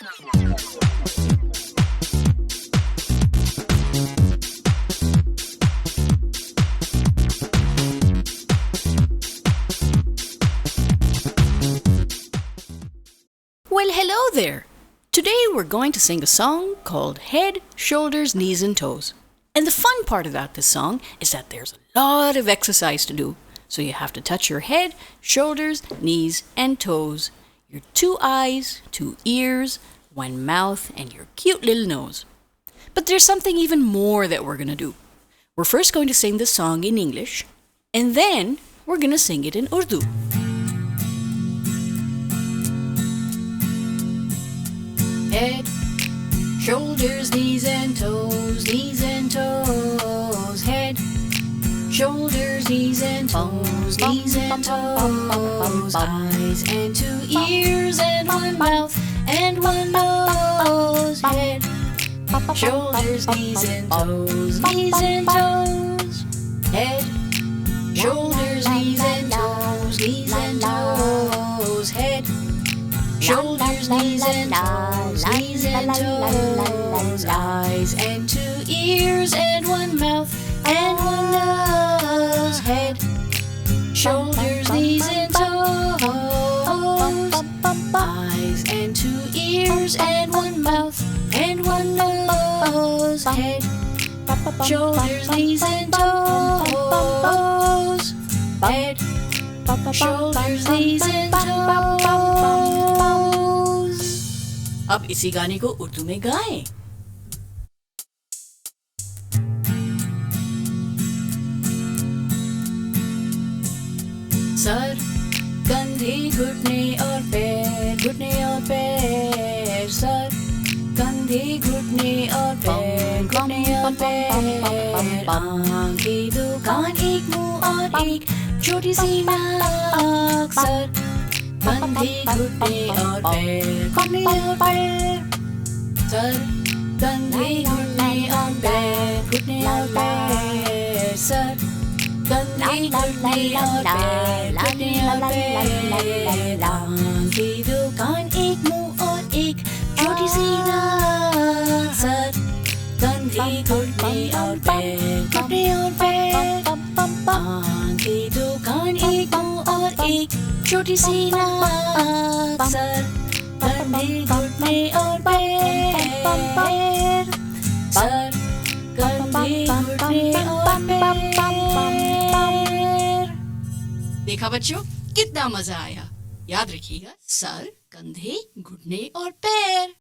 Well, hello there. Today we're going to sing a song called Head, Shoulders, Knees and Toes. And the fun part about this song is that there's a lot of exercise to do. So you have to touch your head, shoulders, knees and toes, your 2 eyes, 2 ears, 1 mouth and your cute little nose. But there's something even more that we're going to do. We're first going to sing the song in English and then we're going to sing it in Urdu. Head, shoulders, knees and toes, head, shoulders, knees and toes, eyes and 2 ears and 1 mouth and 1 nose, head, shoulders, knees and toes, head, shoulders, knees and toes, head, shoulders, knees and toes, eyes and 2 ears and 1 mouth and 1 nose, head, shoulders, knees and toes, eyes and 2 ears and 1 mouth and 1 nose, head, shoulders, knees and toes, head, shoulders, knees and toes. अब इसी गाने को उर्दू में गाएं। Sir, कंधे, घुटने और पैर, सर, कंधे, घुटने और पैर, आंखें, 2 कान, 1 मुंह और 1 छोटी सी नाक, सर, कंधे, घुटने और पैर, सर, कंधे, घुटने और पैर, सर, कंधे, घुटने और पैर, आंखें, 2 कान, 1 मुंह और 1 छोटी सी नाक, सर, कंधे, घुटने और पैर, आंखें, 2 कान, 1 मुंह और 1 छोटी सी नाक, सर, कंधे, घुटने और पैर, सर, कंधे, घुटने और पैर। देखा बच्चों, कितना मजा आया। याद रखिएगा, सर, कंधे, घुटने और पैर।